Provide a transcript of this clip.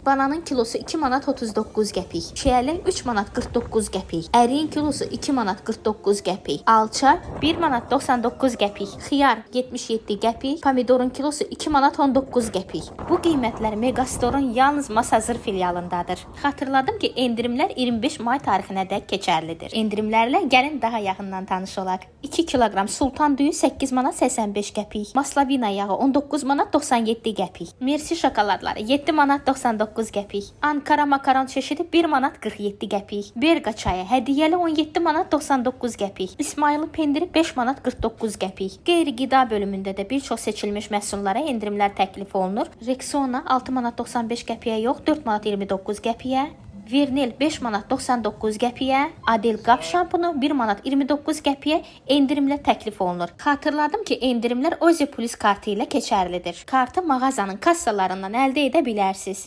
Bananın kilosu 2 manat 39 qəpik. Çiyələk 3 manat 49 qəpik. Əriyin kilosu 2 manat 49 qəpik. Alça 1 manat 99 qəpik. Xiyar 77 qəpik. Pomidorun kilosu 2 manat 19 qəpik. Bu qiymətlər Megastorun yalnız Masazır filialındadır. Xatırladım ki, endirimlər 25 may tarixinədək keçərlidir. Endirimlərlə gəlin daha yaxından tanış olaq. 2 kiloqram sultan düyü 8 manat 85 qəpik. Maslavina yağı 19 manat 97 qəpik. Mersi şokoladları 7 manat 99 qəpik. Ankara makaron çeşidi 1 manat 47 qəpik. Berqa çayı hədiyyəli 17 manat 99 qəpik. İsmayılı pendiri 5 manat 49 qəpik. Qeyri-qida bölümündə də bir çox seçilmiş məhsullara endirimlər təklif olunur. Rexona 6 manat 95 qəpiyə yox, 4 manat 29 qəpiyə. Vernel 5 manat 99 qəpiyə, Adel qap şampunu 1 manat 29 qəpiyə endirimlə təklif olunur. Xatırladım ki, endirimlər Ozi Plus kartı ilə keçərlidir. Kartı mağazanın kassalarından əldə edə bilərsiniz.